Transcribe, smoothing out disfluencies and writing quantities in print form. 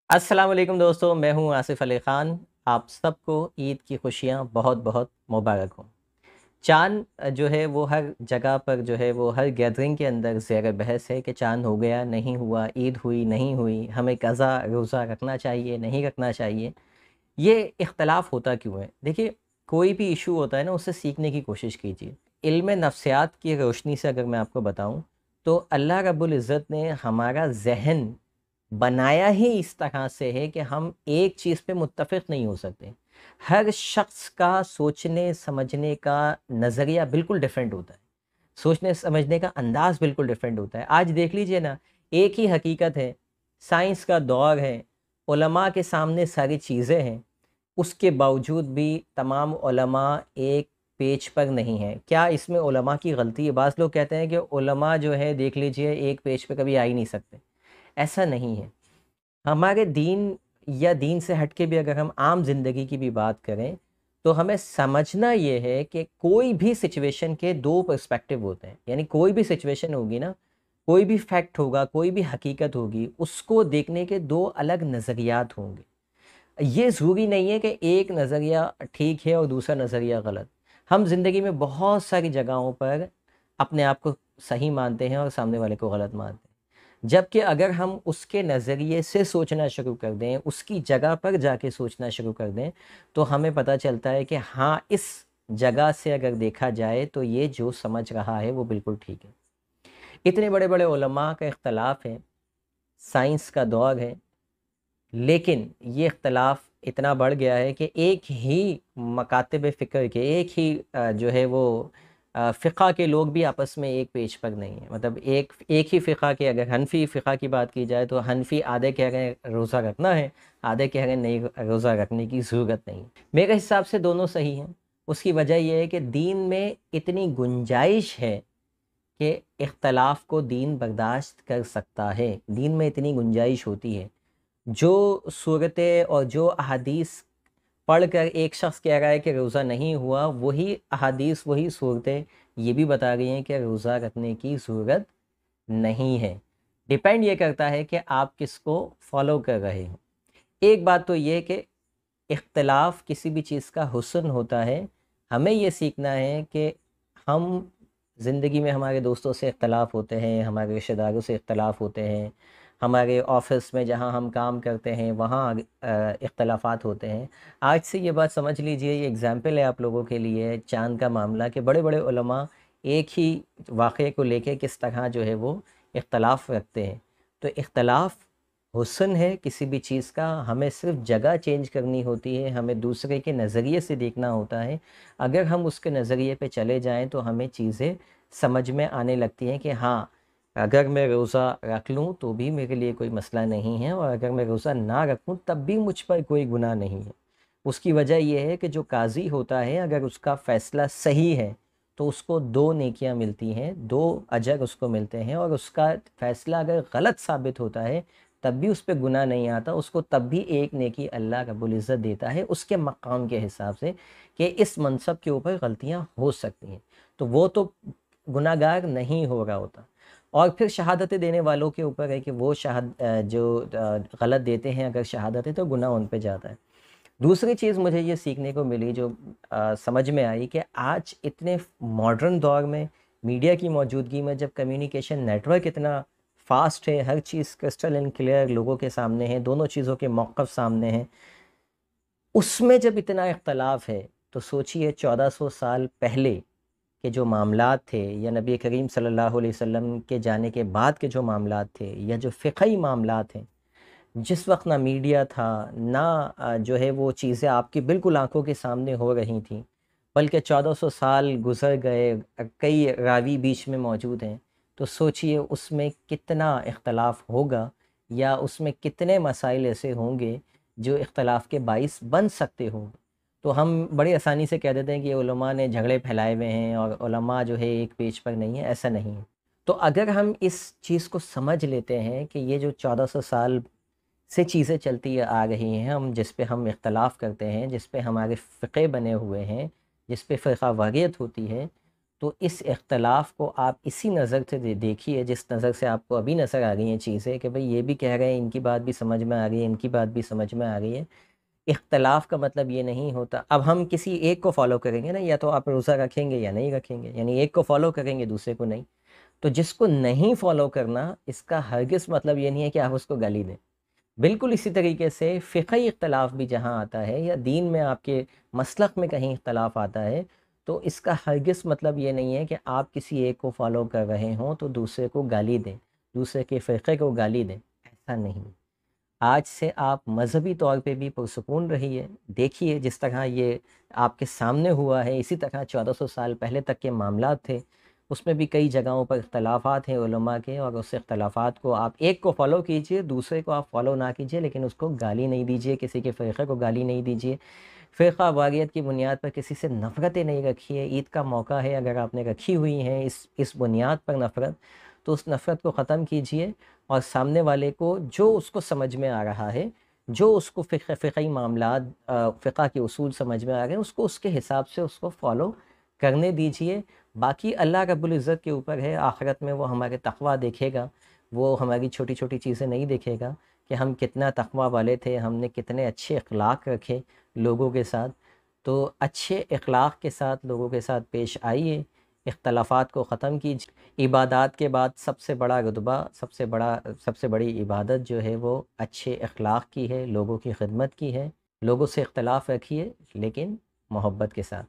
अस्सलाम वालेकुम दोस्तों, मैं हूं आसिफ़ अली ख़ान। आप सबको ईद की खुशियां बहुत बहुत मुबारक हों। चाँद जो है वो हर जगह पर जो है वो हर गैदरिंग के अंदर ज़ेर बहस है कि चाँद हो गया, नहीं हुआ, ईद हुई, नहीं हुई, हमें कज़ा रोज़ा रखना चाहिए, नहीं रखना चाहिए। ये इख्तलाफ होता क्यों है? देखिए, कोई भी इशू होता है ना, उससे सीखने की कोशिश कीजिए। इल्म नफ्सियात की रोशनी से अगर मैं आपको बताऊँ, तो अल्लाह रब्बुल इज़्ज़त ने हमारा ज़हन बनाया ही इस तरह से है कि हम एक चीज़ पे मुत्तफ़िक़ नहीं हो सकते। हर शख़्स का सोचने समझने का नज़रिया बिल्कुल डिफरेंट होता है। सोचने समझने का अंदाज़ बिल्कुल डिफरेंट होता है। आज देख लीजिए ना, एक ही हकीकत है, साइंस का दौर है, उलमा के सामने सारी चीज़ें हैं, उसके बावजूद भी तमाम उलमा एक पेज पर नहीं हैं। क्या इसमें उलमा की गलती है? बाज़ लोग कहते हैं कि उलमा जो है देख लीजिए एक पेज पे कभी आ ही नहीं सकते। ऐसा नहीं है। हमारे दीन या दीन से हट के भी अगर हम आम ज़िंदगी की भी बात करें, तो हमें समझना ये है कि कोई भी सिचुएशन के 2 पर्सपेक्टिव होते हैं। यानी कोई भी सिचुएशन होगी ना, कोई भी फैक्ट होगा, कोई भी हकीकत होगी, उसको देखने के 2 अलग नज़रियात होंगे। ये ज़रूरी नहीं है कि एक नज़रिया ठीक है और दूसरा नज़रिया गलत। हम ज़िंदगी में बहुत सारी जगहों पर अपने आप को सही मानते हैं और सामने वाले को गलत मानते हैं। जबकि अगर हम उसके नज़रिए से सोचना शुरू कर दें, उसकी जगह पर जाके सोचना शुरू कर दें, तो हमें पता चलता है कि हाँ, इस जगह से अगर देखा जाए तो ये जो समझ रहा है वो बिल्कुल ठीक है। इतने बड़े-बड़े उलमा का इख्तलाफ है, साइंस का दौर है, लेकिन ये इख्तलाफ इतना बढ़ गया है कि एक ही मकातिब फ़िक्र के, एक ही जो है वो फ़िक़्ह के लोग भी आपस में एक पेज पर नहीं हैं। मतलब एक एक ही फ़िक़्ह के, अगर हनफ़ी फ़िक़्ह की बात की जाए तो हनफ़ी आधे कह रहे हैं रोज़ा रखना है, आधे कह रहे हैं नहीं, रोज़ा रखने की ज़रूरत नहीं। मेरे हिसाब से दोनों सही हैं। उसकी वजह ये है कि दीन में इतनी गुंजाइश है कि इख्तलाफ को दीन बर्दाश्त कर सकता है। दीन में इतनी गुंजाइश होती है। जो सूरतें और जो अहादीस पढ़कर एक शख्स कह रहा है कि रोज़ा नहीं हुआ, वही अहादीस, वही सूरतें ये भी बता रही हैं कि रोज़ा रखने की ज़रूरत नहीं है। डिपेंड ये करता है कि आप किसको फ़ॉलो कर रहे हो। एक बात तो ये है कि इख्तलाफ किसी भी चीज़ का हुस्न होता है। हमें ये सीखना है कि हम ज़िंदगी में हमारे दोस्तों से इख्तलाफ होते हैं, हमारे रिश्तेदारों से इख्तलाफ होते हैं, हमारे ऑफ़िस में जहाँ हम काम करते हैं वहाँ इख्तलाफ़ात होते हैं। आज से ये बात समझ लीजिए, ये एग्ज़ाम्पल है आप लोगों के लिए चाँद का मामला, कि बड़े-बड़े उलमा एक ही वाक़ये को लेके किस तरह जो है वो इख्तलाफ रखते हैं। तो इख्तलाफ हुस्न है किसी भी चीज़ का, हमें सिर्फ़ जगह चेंज करनी होती है, हमें दूसरे के नज़रिए से देखना होता है। अगर हम उसके नज़रिए पे चले जाएँ तो हमें चीज़ें समझ में आने लगती हैं कि हाँ, अगर मैं रोज़ा रख लूँ तो भी मेरे लिए कोई मसला नहीं है, और अगर मैं रोज़ा ना रखूँ तब भी मुझ पर कोई गुनाह नहीं है। उसकी वजह ये है कि जो काज़ी होता है, अगर उसका फ़ैसला सही है, तो उसको 2 नेकियां मिलती हैं, 2 अजर उसको मिलते हैं, और उसका फ़ैसला अगर गलत साबित होता है, तब भी उस पे गुनाह नहीं आता, उसको तब भी 1 नेकी अल्लाह रब्बुल इज़्ज़त देता है, उसके मकाम के हिसाब से, कि इस मनसब के ऊपर गलतियाँ हो सकती हैं। तो वो तो गुनाहगार नहीं हो रहा होता। और फिर शहादतें देने वालों के ऊपर है कि वो गलत देते हैं अगर शहादतें, तो गुनाह उन पे जाता है। दूसरी चीज़ मुझे ये सीखने को मिली, जो समझ में आई, कि आज इतने मॉडर्न दौर में, मीडिया की मौजूदगी में, जब कम्युनिकेशन नेटवर्क इतना फ़ास्ट है, हर चीज़ क्रिस्टल एंड क्लियर लोगों के सामने है, दोनों चीज़ों के मौक़िफ़ सामने हैं, उसमें जब इतना इख्तलाफ है, तो सोचिए 1400 साल पहले के जो मामलात थे, या नबी करीम सल्लल्लाहु अलैहि वसल्लम के जाने के बाद के जो मामलात थे, या जो फ़िक़ही मामलात हैं, जिस वक़्त ना मीडिया था, ना जो है वो चीज़ें आपकी बिल्कुल आँखों के सामने हो रही थीं, बल्कि 1400 साल गुज़र गए, कई रावी बीच में मौजूद हैं। तो सोचिए उसमें कितना इख्तलाफ होगा, या उसमें कितने मसाइल ऐसे होंगे जो इख्तलाफ के बाइस बन सकते होंगे। तो हम बड़ी आसानी से कह देते हैं कि उलमा ने झगड़े फैलाए हुए हैं और उलमा जो है एक पेज पर नहीं है, ऐसा नहीं है। तो अगर हम इस चीज़ को समझ लेते हैं कि ये जो 1400 साल से चीज़ें चलती आ रही हैं, हम जिस पे हम इख्तलाफ करते हैं, जिस पे हमारे फ़िक़े बने हुए हैं, जिस पे फ़िक़्हा वाक़ियत होती है, तो इस इख्तलाफ को आप इसी नज़र से देखिए जिस नज़र से आपको अभी नज़र आ रही हैं चीज़ें कि भाई ये भी कह रहे हैं, इनकी बात भी समझ में आ रही है, इनकी बात भी समझ में आ रही है। इख्तलाफ का मतलब ये नहीं होता अब हम किसी एक को फॉलो करेंगे ना, या तो आप रोज़ा रखेंगे या नहीं रखेंगे, यानी एक को फॉलो करेंगे दूसरे को नहीं। तो जिसको नहीं फॉलो करना, इसका हरगिज़ मतलब ये नहीं है कि आप उसको गाली दें। बिल्कुल इसी तरीके से फ़िक़ही इख्तलाफ भी जहाँ आता है या दीन में आपके मसलक में कहीं इख्तलाफ आता है, तो इसका हरगिज़ मतलब ये नहीं है कि आप किसी एक को फॉलो कर रहे हों तो दूसरे को गाली दें, दूसरे के फ़िक़े को गाली दें, ऐसा नहीं। आज से आप मज़हबी तौर पे भी पुरसुकून रहिए। देखिए जिस तरह ये आपके सामने हुआ है, इसी तरह 1400 साल पहले तक के मामलात थे। उसमें भी कई जगहों पर इख्तलाफ़ात हैं उलमा के, और उस इख्तलाफ़ात को आप एक को फ़ॉलो कीजिए, दूसरे को आप फ़ॉलो ना कीजिए, लेकिन उसको गाली नहीं दीजिए, किसी के फ़िक़े को गाली नहीं दीजिए। फ़िरक़ा वारियत की बुनियाद पर किसी से नफ़रतें नहीं रखिए। ईद का मौका है, अगर आपने रखी हुई हैं इस बुनियाद पर नफ़रत, तो उस नफ़रत को ख़त्म कीजिए और सामने वाले को जो उसको समझ में आ रहा है, जो उसको फ़िक़ही मामलात फ़िक़्ह के उसूल समझ में आ रहे हैं, उसको उसके हिसाब से उसको फ़ॉलो करने दीजिए। बाकी अल्लाह रब्बुल इज़्ज़त के ऊपर है, आख़िरत में वो हमारे तक़वा देखेगा, वो हमारी छोटी-छोटी चीज़ें नहीं देखेगा कि हम कितना तक़वा वाले थे, हमने कितने अच्छे अख़लाक़ रखे लोगों के साथ। तो अच्छे अख़लाक़ के साथ लोगों के साथ पेश आइए, इख्तलाफ़ात को ख़त्म कीजिए। इबादत के बाद सबसे बड़ा रुतबा, सबसे बड़ी इबादत जो है वो अच्छे अख़लाक़ की है, लोगों की खिदमत की है। लोगों से इख्तलाफ़ रखिए लेकिन मोहब्बत के साथ।